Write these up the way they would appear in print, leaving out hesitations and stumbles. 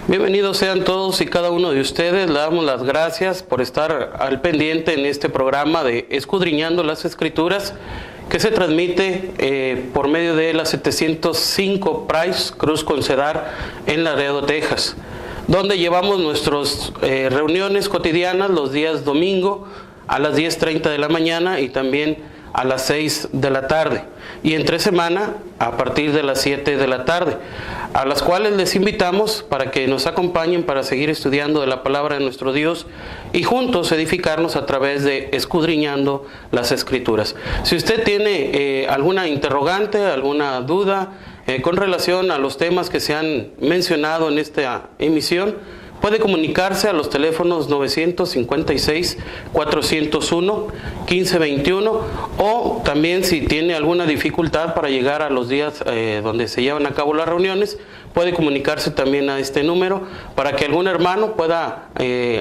Bienvenidos sean todos y cada uno de ustedes. Le damos las gracias por estar al pendiente en este programa de Escudriñando las Escrituras, que se transmite por medio de la 705 Price Cruz con Cedar en Laredo, Texas, donde llevamos nuestras reuniones cotidianas los días domingo a las 10:30 de la mañana y también a las 6 de la tarde, y entre semana a partir de las 7 de la tarde, a las cuales les invitamos para que nos acompañen para seguir estudiando de la palabra de nuestro Dios y juntos edificarnos a través de Escudriñando las Escrituras. Si usted tiene alguna interrogante, alguna duda con relación a los temas que se han mencionado en esta emisión, puede comunicarse a los teléfonos 955-401-1521, o también si tiene alguna dificultad para llegar a los días donde se llevan a cabo las reuniones, puede comunicarse también a este número para que algún hermano pueda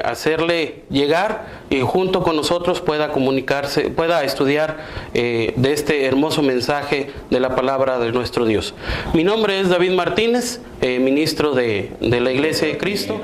hacerle llegar y junto con nosotros pueda comunicarse, pueda estudiar de este hermoso mensaje de la palabra de nuestro Dios. Mi nombre es David Martínez, ministro de la Iglesia de Cristo.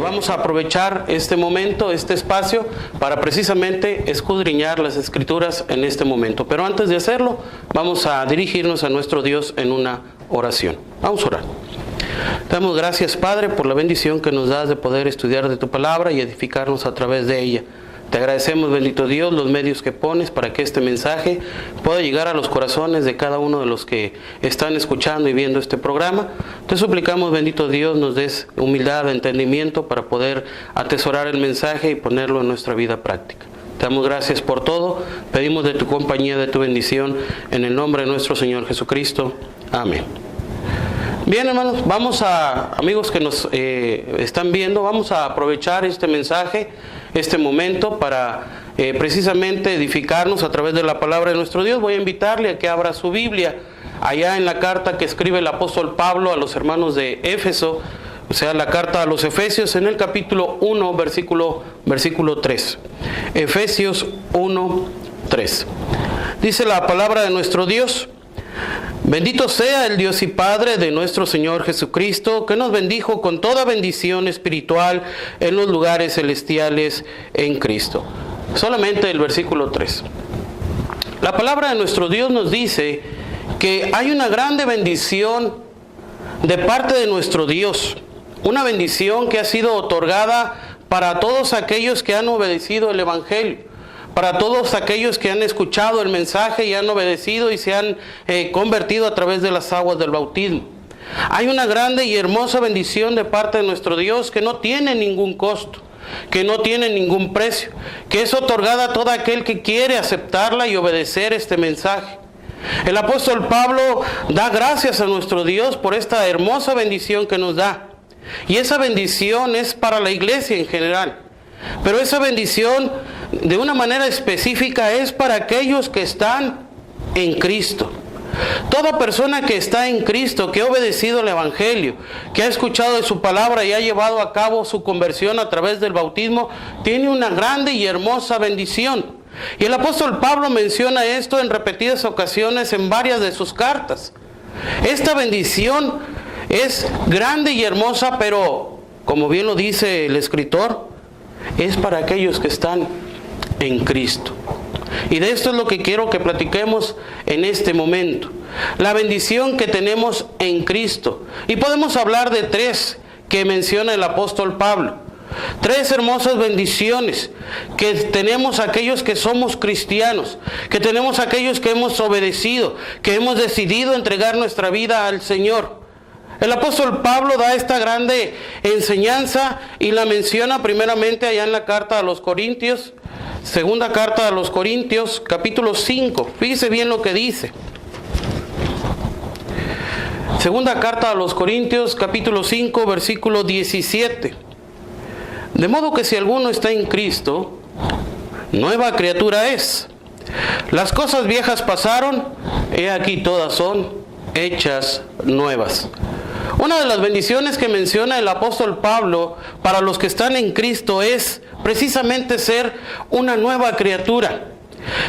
Vamos a aprovechar este momento, este espacio, para precisamente escudriñar las Escrituras en este momento. Pero antes de hacerlo, vamos a dirigirnos a nuestro Dios en una oración. Vamos a orar. Te damos gracias, Padre, por la bendición que nos das de poder estudiar de tu palabra y edificarnos a través de ella. Te agradecemos, bendito Dios, los medios que pones para que este mensaje pueda llegar a los corazones de cada uno de los que están escuchando y viendo este programa. Te suplicamos, bendito Dios, nos des humildad, entendimiento para poder atesorar el mensaje y ponerlo en nuestra vida práctica. Te damos gracias por todo. Pedimos de tu compañía, de tu bendición, en el nombre de nuestro Señor Jesucristo. Amén. Bien, hermanos, amigos que nos están viendo, vamos a aprovechar este mensaje, este momento para precisamente edificarnos a través de la palabra de nuestro Dios. Voy a invitarle a que abra su Biblia allá en la carta que escribe el apóstol Pablo a los hermanos de Éfeso, o sea, la carta a los Efesios, en el capítulo 1, versículo 3. Efesios 1, 3. Dice la palabra de nuestro Dios: Bendito sea el Dios y Padre de nuestro Señor Jesucristo, que nos bendijo con toda bendición espiritual en los lugares celestiales en Cristo. Solamente el versículo 3. La palabra de nuestro Dios nos dice que hay una grande bendición de parte de nuestro Dios. Una bendición que ha sido otorgada para todos aquellos que han obedecido el Evangelio. Para todos aquellos que han escuchado el mensaje y han obedecido y se han convertido a través de las aguas del bautismo. Hay una grande y hermosa bendición de parte de nuestro Dios que no tiene ningún costo, que no tiene ningún precio, que es otorgada a todo aquel que quiere aceptarla y obedecer este mensaje. El apóstol Pablo da gracias a nuestro Dios por esta hermosa bendición que nos da. Y esa bendición es para la iglesia en general. Pero esa bendición de una manera específica es para aquellos que están en Cristo. Toda persona que está en Cristo, que ha obedecido el Evangelio, que ha escuchado de su palabra y ha llevado a cabo su conversión a través del bautismo, tiene una grande y hermosa bendición. Y el apóstol Pablo menciona esto en repetidas ocasiones en varias de sus cartas. Esta bendición es grande y hermosa, pero como bien lo dice el escritor, es para aquellos que están en Cristo. Y de esto es lo que quiero que platiquemos en este momento. La bendición que tenemos en Cristo. Y podemos hablar de tres que menciona el apóstol Pablo. Tres hermosas bendiciones que tenemos aquellos que somos cristianos, que tenemos aquellos que hemos obedecido, que hemos decidido entregar nuestra vida al Señor. El apóstol Pablo da esta grande enseñanza y la menciona primeramente allá en la carta a los Corintios, segunda carta a los Corintios, capítulo 5. Fíjese bien lo que dice. Segunda carta a los Corintios, capítulo 5, versículo 17. De modo que si alguno está en Cristo, nueva criatura es. Las cosas viejas pasaron, he aquí todas son hechas nuevas. Una de las bendiciones que menciona el apóstol Pablo para los que están en Cristo es precisamente ser una nueva criatura.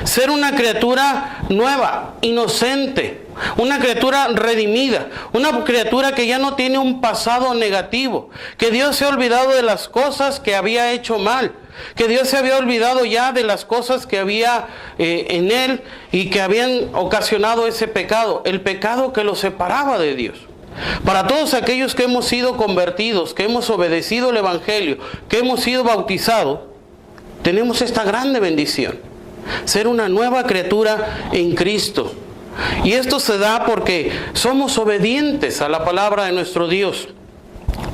Ser una criatura nueva, inocente, una criatura redimida, una criatura que ya no tiene un pasado negativo, que Dios se ha olvidado de las cosas que había hecho mal, que Dios se había olvidado ya de las cosas que había en él y que habían ocasionado ese pecado, el pecado que lo separaba de Dios. Para todos aquellos que hemos sido convertidos, que hemos obedecido el Evangelio, que hemos sido bautizados, tenemos esta grande bendición. Ser una nueva criatura en Cristo. Y esto se da porque somos obedientes a la palabra de nuestro Dios.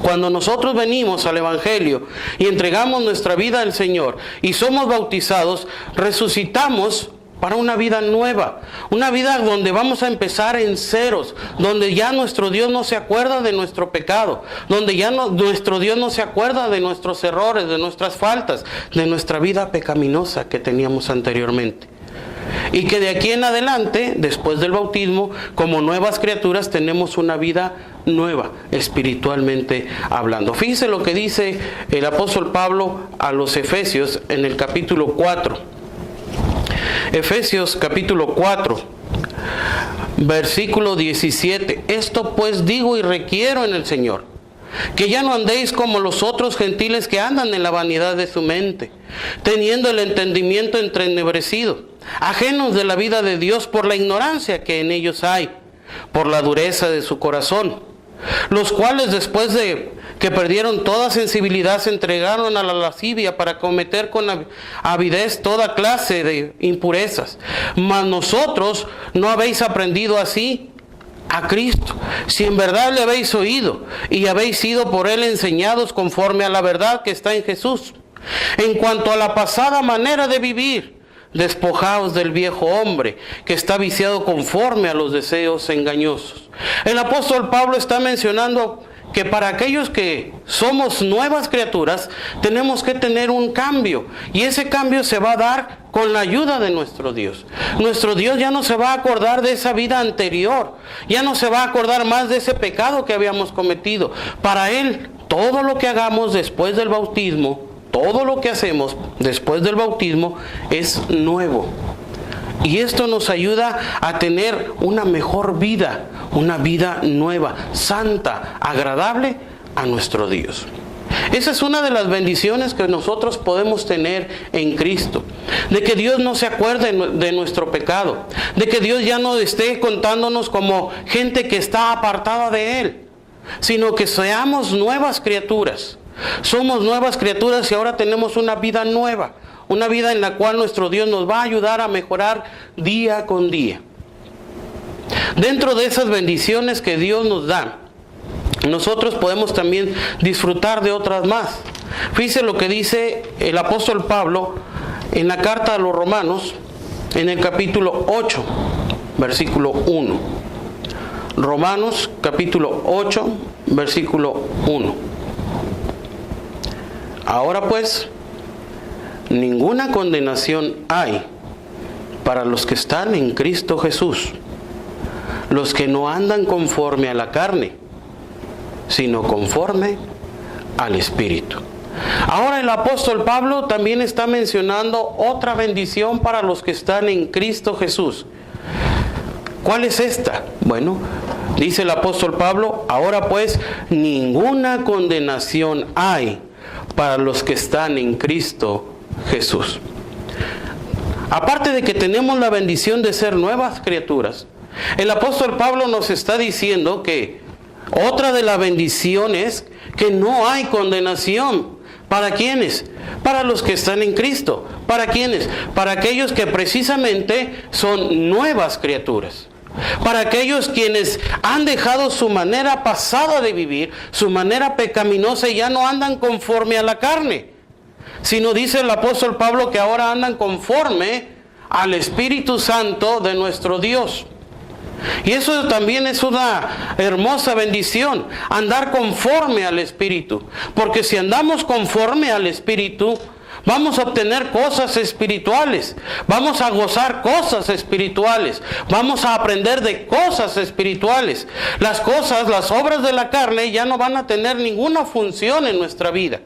Cuando nosotros venimos al Evangelio y entregamos nuestra vida al Señor y somos bautizados, resucitamos para una vida nueva, una vida donde vamos a empezar en ceros, donde ya nuestro Dios no se acuerda de nuestro pecado, donde ya nuestro Dios no se acuerda de nuestros errores, de nuestras faltas, de nuestra vida pecaminosa que teníamos anteriormente. Y que de aquí en adelante, después del bautismo, como nuevas criaturas, tenemos una vida nueva, espiritualmente hablando. Fíjese lo que dice el apóstol Pablo a los Efesios en el capítulo 4. Efesios capítulo 4, versículo 17. Esto pues digo y requiero en el Señor, que ya no andéis como los otros gentiles que andan en la vanidad de su mente, teniendo el entendimiento entrenebrecido, ajenos de la vida de Dios por la ignorancia que en ellos hay, por la dureza de su corazón, los cuales después de que perdieron toda sensibilidad se entregaron a la lascivia para cometer con avidez toda clase de impurezas. Mas nosotros no habéis aprendido así a Cristo, si en verdad le habéis oído y habéis sido por él enseñados conforme a la verdad que está en Jesús. En cuanto a la pasada manera de vivir, despojaos del viejo hombre que está viciado conforme a los deseos engañosos. El apóstol Pablo está mencionando que para aquellos que somos nuevas criaturas tenemos que tener un cambio, y ese cambio se va a dar con la ayuda de nuestro Dios. Nuestro Dios ya no se va a acordar de esa vida anterior, ya no se va a acordar más de ese pecado que habíamos cometido. Para Él, todo lo que hagamos después del bautismo, todo lo que hacemos después del bautismo es nuevo. Y esto nos ayuda a tener una mejor vida, una vida nueva, santa, agradable a nuestro Dios. Esa es una de las bendiciones que nosotros podemos tener en Cristo. De que Dios no se acuerde de nuestro pecado. De que Dios ya no esté contándonos como gente que está apartada de Él. Sino que seamos nuevas criaturas. Somos nuevas criaturas y ahora tenemos una vida nueva. Una vida en la cual nuestro Dios nos va a ayudar a mejorar día con día. Dentro de esas bendiciones que Dios nos da, nosotros podemos también disfrutar de otras más. Fíjese lo que dice el apóstol Pablo en la carta a los Romanos, en el capítulo 8, versículo 1. Romanos capítulo 8, versículo 1. Ahora pues, ninguna condenación hay para los que están en Cristo Jesús, los que no andan conforme a la carne, sino conforme al Espíritu. Ahora el apóstol Pablo también está mencionando otra bendición para los que están en Cristo Jesús. ¿Cuál es esta? Bueno, dice el apóstol Pablo, ahora pues ninguna condenación hay para los que están en Cristo Jesús. Aparte de que tenemos la bendición de ser nuevas criaturas, el apóstol Pablo nos está diciendo que otra de las bendiciones es que no hay condenación. ¿Para quiénes? Para los que están en Cristo. ¿Para quiénes? Para aquellos que precisamente son nuevas criaturas. Para aquellos quienes han dejado su manera pasada de vivir, su manera pecaminosa, y ya no andan conforme a la carne, sino dice el apóstol Pablo que ahora andan conforme al Espíritu Santo de nuestro Dios. Y eso también es una hermosa bendición, andar conforme al Espíritu. Porque si andamos conforme al Espíritu, vamos a obtener cosas espirituales, vamos a gozar cosas espirituales, vamos a aprender de cosas espirituales. Las obras de la carne ya no van a tener ninguna función en nuestra vida.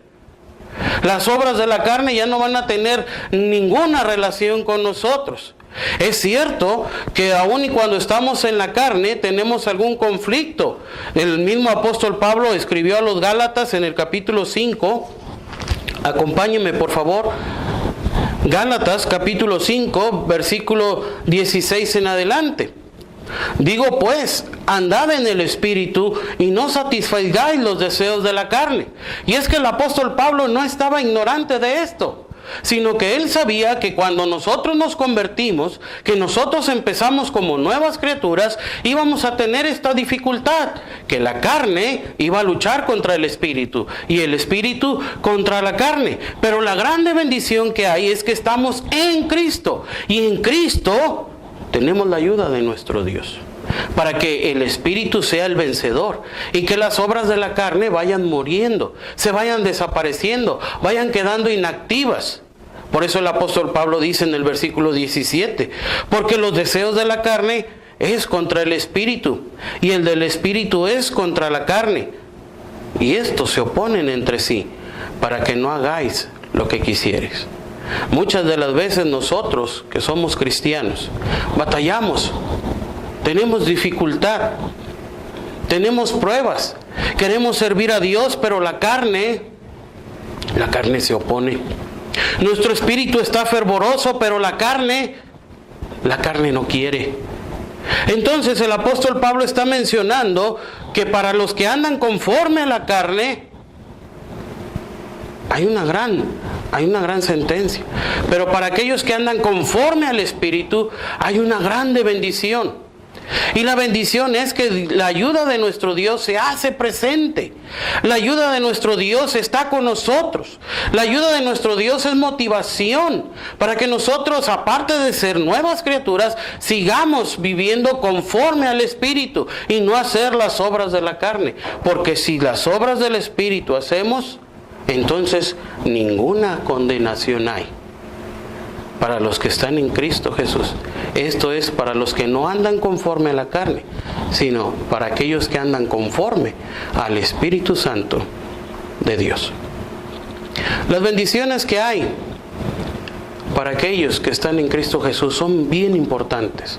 Las obras de la carne ya no van a tener ninguna relación con nosotros. Es cierto que aun y cuando estamos en la carne tenemos algún conflicto. El mismo apóstol Pablo escribió a los Gálatas en el capítulo 5. Acompáñenme por favor. Gálatas capítulo 5, versículo 16 en adelante. Digo pues, andad en el Espíritu y no satisfagáis los deseos de la carne. Y es que el apóstol Pablo no estaba ignorante de esto, sino que él sabía que cuando nosotros nos convertimos, que nosotros empezamos como nuevas criaturas, íbamos a tener esta dificultad, que la carne iba a luchar contra el Espíritu y el Espíritu contra la carne. Pero la grande bendición que hay es que estamos en Cristo, y en Cristo tenemos la ayuda de nuestro Dios, para que el Espíritu sea el vencedor y que las obras de la carne vayan muriendo, se vayan desapareciendo, vayan quedando inactivas. Por eso el apóstol Pablo dice en el versículo 17, porque los deseos de la carne es contra el Espíritu, y el del Espíritu es contra la carne, y estos se oponen entre sí, para que no hagáis lo que quisieres. Muchas de las veces nosotros, que somos cristianos, batallamos, tenemos dificultad, tenemos pruebas, queremos servir a Dios, pero la carne se opone. Nuestro espíritu está fervoroso, pero la carne no quiere. Entonces el apóstol Pablo está mencionando que para los que andan conforme a la carne, hay una gran sentencia. Pero para aquellos que andan conforme al Espíritu, hay una grande bendición. Y la bendición es que la ayuda de nuestro Dios se hace presente. La ayuda de nuestro Dios está con nosotros. La ayuda de nuestro Dios es motivación para que nosotros, aparte de ser nuevas criaturas, sigamos viviendo conforme al Espíritu y no hacer las obras de la carne. Porque si las obras del Espíritu hacemos, entonces ninguna condenación hay para los que están en Cristo Jesús. Esto es para los que no andan conforme a la carne, sino para aquellos que andan conforme al Espíritu Santo de Dios. Las bendiciones que hay para aquellos que están en Cristo Jesús son bien importantes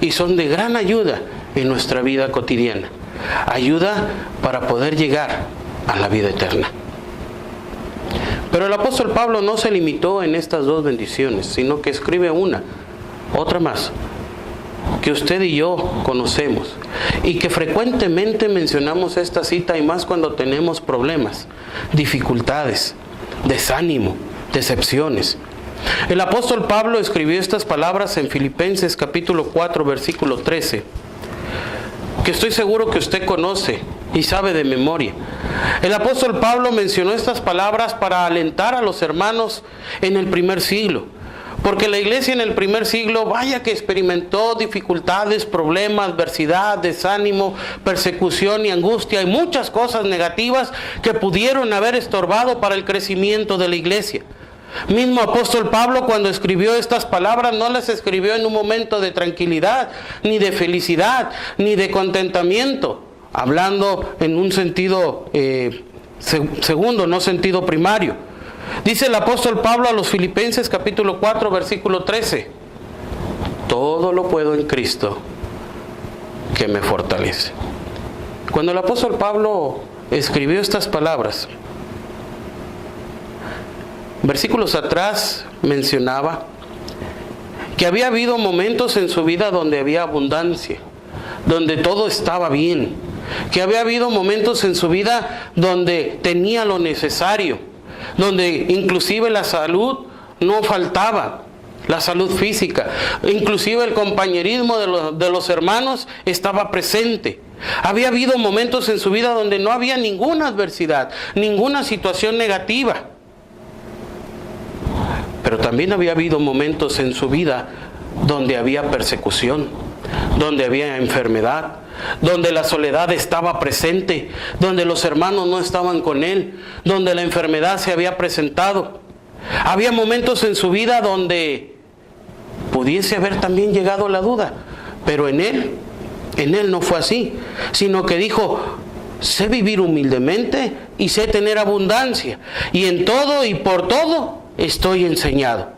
y son de gran ayuda en nuestra vida cotidiana. Ayuda para poder llegar a la vida eterna. Pero el apóstol Pablo no se limitó en estas dos bendiciones, sino que escribe otra más, que usted y yo conocemos y que frecuentemente mencionamos esta cita, y más cuando tenemos problemas, dificultades, desánimo, decepciones. El apóstol Pablo escribió estas palabras en Filipenses capítulo 4, versículo 13, que estoy seguro que usted conoce y sabe de memoria. El apóstol Pablo mencionó estas palabras para alentar a los hermanos en el primer siglo, Porque la iglesia en el primer siglo, vaya que experimentó dificultades, problemas, adversidad, desánimo, persecución y angustia y muchas cosas negativas que pudieron haber estorbado para el crecimiento de la iglesia. Mismo apóstol Pablo, cuando escribió estas palabras, no las escribió en un momento de tranquilidad, ni de felicidad, ni de contentamiento, hablando en un sentido segundo, no sentido primario. Dice el apóstol Pablo a los Filipenses capítulo 4 versículo 13: todo lo puedo en Cristo que me fortalece. Cuando el apóstol Pablo escribió estas palabras, versículos atrás mencionaba que había habido momentos en su vida donde había abundancia, donde todo estaba bien, que había habido momentos en su vida donde tenía lo necesario, donde inclusive la salud no faltaba, la salud física, inclusive el compañerismo de los hermanos estaba presente. Había habido momentos en su vida donde no había ninguna adversidad, ninguna situación negativa. Pero también había habido momentos en su vida donde había persecución, donde había enfermedad, donde la soledad estaba presente, donde los hermanos no estaban con él, donde la enfermedad se había presentado. Había momentos en su vida donde pudiese haber también llegado la duda, pero en él no fue así, sino que dijo: sé vivir humildemente y sé tener abundancia, y en todo y por todo estoy enseñado.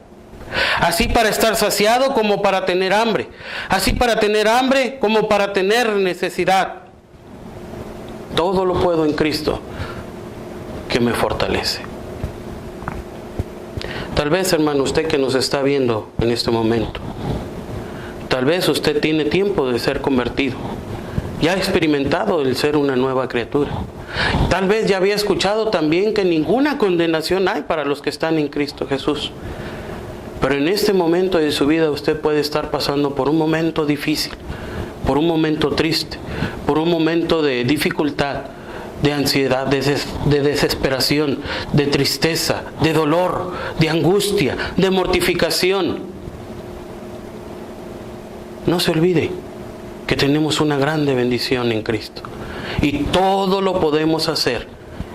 Así para estar saciado como para tener hambre, así para tener hambre como para tener necesidad. Todo lo puedo en Cristo que me fortalece. Tal vez, hermano, usted que nos está viendo en este momento, tal vez usted tiene tiempo de ser convertido, ya ha experimentado el ser una nueva criatura. Tal vez ya había escuchado también que ninguna condenación hay para los que están en Cristo Jesús. Pero en este momento de su vida usted puede estar pasando por un momento difícil, por un momento triste, por un momento de dificultad, de ansiedad, de desesperación, de tristeza, de dolor, de angustia, de mortificación. No se olvide que tenemos una grande bendición en Cristo. Y todo lo podemos hacer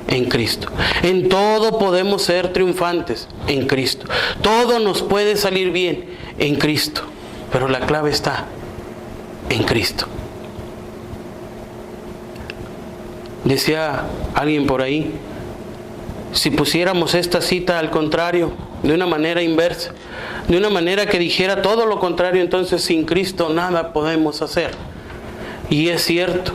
en Cristo. En todo podemos ser triunfantes en Cristo. Todo nos puede salir bien en Cristo. Pero la clave está en Cristo. Decía alguien por ahí, si pusiéramos esta cita al contrario, de una manera inversa, de una manera que dijera todo lo contrario, entonces sin Cristo nada podemos hacer. Y es cierto.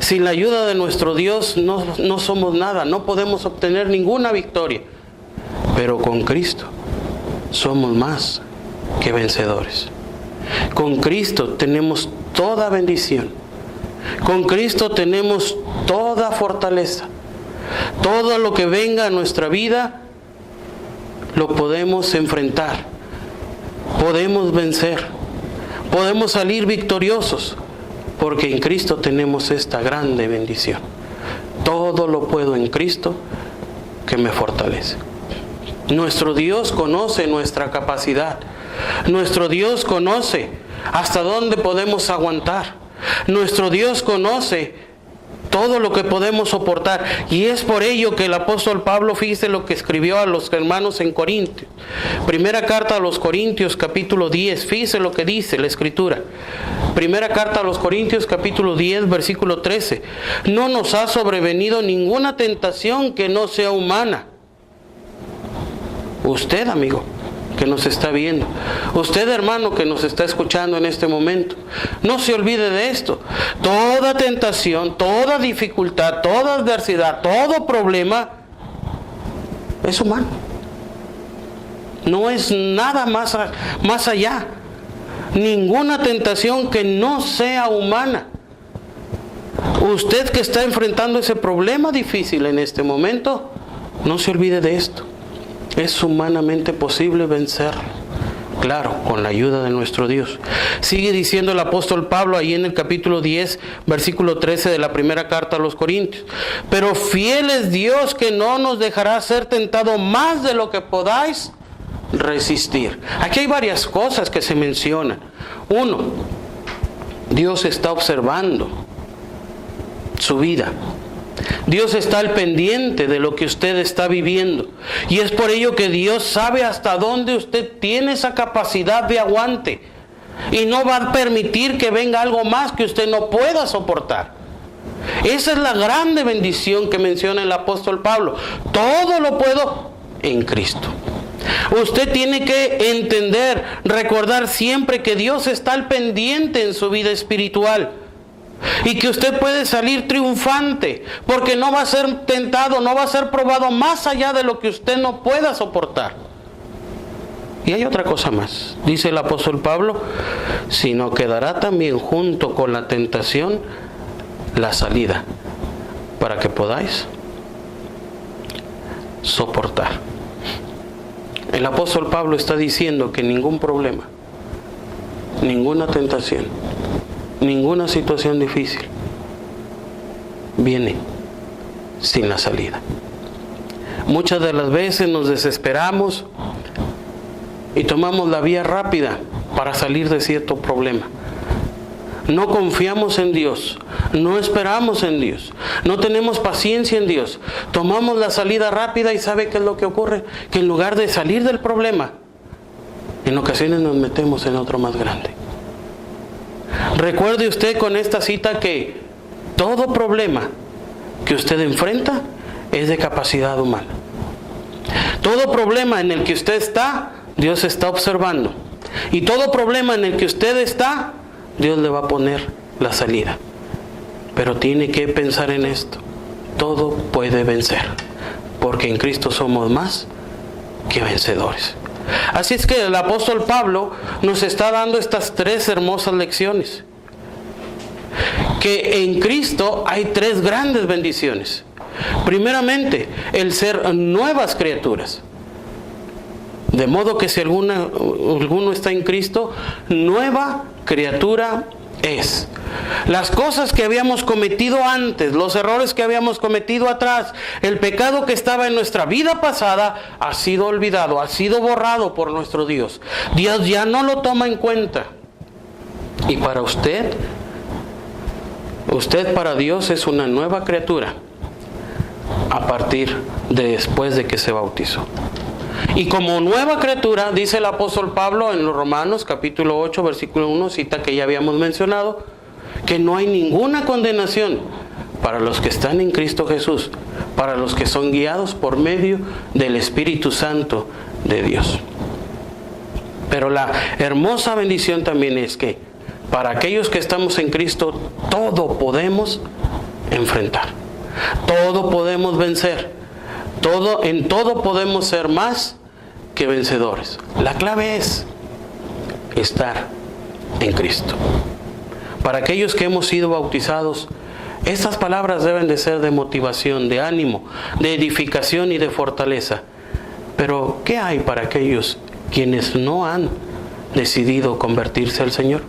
Sin la ayuda de nuestro Dios no somos nada, no podemos obtener ninguna victoria. Pero con Cristo somos más que vencedores. Con Cristo tenemos toda bendición. Con Cristo tenemos toda fortaleza. Todo lo que venga a nuestra vida lo podemos enfrentar. Podemos vencer. Podemos salir victoriosos. Porque en Cristo tenemos esta grande bendición. Todo lo puedo en Cristo que me fortalece. Nuestro Dios conoce nuestra capacidad. Nuestro Dios conoce hasta dónde podemos aguantar. Nuestro Dios conoce todo lo que podemos soportar. Y es por ello que el apóstol Pablo, fíjese lo que escribió a los hermanos en Corintios. Primera carta a los Corintios, capítulo 10. Fíjese lo que dice la Escritura. Primera carta a los Corintios, capítulo 10, versículo 13. No nos ha sobrevenido ninguna tentación que no sea humana. Usted, amigo, que nos está viendo. Usted, hermano, que nos está escuchando en este momento. No se olvide de esto. Toda tentación, toda dificultad, toda adversidad, todo problema es humano. No es nada más allá. Ninguna tentación que no sea humana. Usted que está enfrentando ese problema difícil en este momento, no se olvide de esto. Es humanamente posible vencerlo. Claro, con la ayuda de nuestro Dios. Sigue diciendo el apóstol Pablo ahí en el capítulo 10, versículo 13 de la primera carta a los Corintios. Pero fiel es Dios que no nos dejará ser tentado más de lo que podáis resistir. Aquí hay varias cosas que se mencionan. Uno, Dios está observando su vida. Dios está al pendiente de lo que usted está viviendo. Y es por ello que Dios sabe hasta dónde usted tiene esa capacidad de aguante. Y no va a permitir que venga algo más que usted no pueda soportar. Esa es la grande bendición que menciona el apóstol Pablo. Todo lo puedo en Cristo. Usted tiene que entender, recordar siempre que Dios está al pendiente en su vida espiritual. Y que usted puede salir triunfante, porque no va a ser tentado, no va a ser probado más allá de lo que usted no pueda soportar. Y hay otra cosa más, dice el apóstol Pablo, sino quedará también junto con la tentación la salida, para que podáis soportar. El apóstol Pablo está diciendo que ningún problema, ninguna tentación, ninguna situación difícil viene sin la salida. Muchas de las veces nos desesperamos y tomamos la vía rápida para salir de cierto problema. No confiamos en Dios, no esperamos en Dios, no tenemos paciencia en Dios. Tomamos la salida rápida y ¿sabe qué es lo que ocurre? Que en lugar de salir del problema, en ocasiones nos metemos en otro más grande. Recuerde usted con esta cita que todo problema que usted enfrenta es de capacidad humana. Todo problema en el que usted está, Dios está observando. Y todo problema en el que usted está, Dios le va a poner la salida. Pero tiene que pensar en esto. Todo puede vencer, porque en Cristo somos más que vencedores. Así es que el apóstol Pablo nos está dando estas tres hermosas lecciones. Que en Cristo hay tres grandes bendiciones. Primeramente, el ser nuevas criaturas. De modo que si alguno está en Cristo, nueva criatura es. Las cosas que habíamos cometido antes, los errores que habíamos cometido atrás, el pecado que estaba en nuestra vida pasada, ha sido olvidado, ha sido borrado por nuestro Dios. Dios ya no lo toma en cuenta. Y para usted para Dios es una nueva criatura a partir de después de que se bautizó. Y como nueva criatura, dice el apóstol Pablo en los Romanos capítulo 8, versículo 1, cita que ya habíamos mencionado, que no hay ninguna condenación para los que están en Cristo Jesús, para los que son guiados por medio del Espíritu Santo de Dios. Pero la hermosa bendición también es que para aquellos que estamos en Cristo, todo podemos enfrentar, todo podemos vencer, en todo podemos ser más que vencedores. La clave es estar en Cristo. Para aquellos que hemos sido bautizados, estas palabras deben de ser de motivación, de ánimo, de edificación y de fortaleza. Pero, ¿qué hay para aquellos quienes no han decidido convertirse al Señor?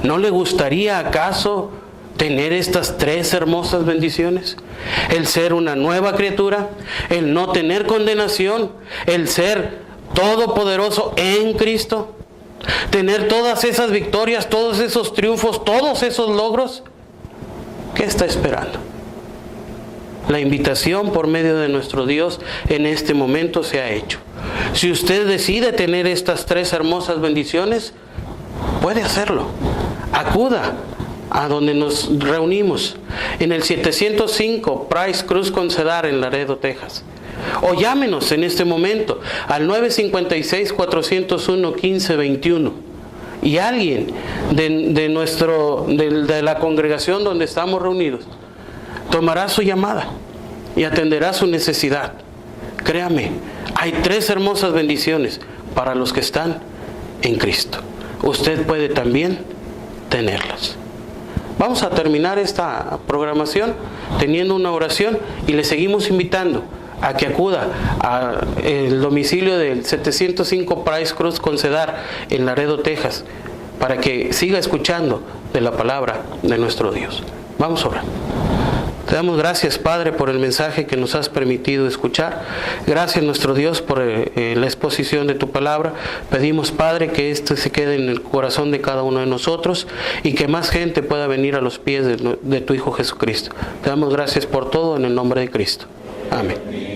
¿No le gustaría acaso tener estas tres hermosas bendiciones? El ser una nueva criatura, el no tener condenación, el ser todopoderoso en Cristo, tener todas esas victorias, todos esos triunfos, todos esos logros. ¿Qué está esperando? La invitación por medio de nuestro Dios en este momento se ha hecho. Si usted decide tener estas tres hermosas bendiciones, puede hacerlo. Acuda a donde nos reunimos, en el 705 Price Cruz con Cedar en Laredo, Texas. O llámenos en este momento al 956-401-1521. Y alguien de la congregación donde estamos reunidos tomará su llamada y atenderá su necesidad. Créame, hay tres hermosas bendiciones para los que están en Cristo. Usted puede también tenerlas. Vamos a terminar esta programación teniendo una oración y le seguimos invitando a que acuda al domicilio del 705 Price Cruz con Cedar en Laredo, Texas, para que siga escuchando de la palabra de nuestro Dios. Vamos a orar. Te damos gracias, Padre, por el mensaje que nos has permitido escuchar. Gracias, nuestro Dios, por la exposición de tu palabra. Pedimos, Padre, que esto se quede en el corazón de cada uno de nosotros y que más gente pueda venir a los pies de tu Hijo Jesucristo. Te damos gracias por todo en el nombre de Cristo. Amén.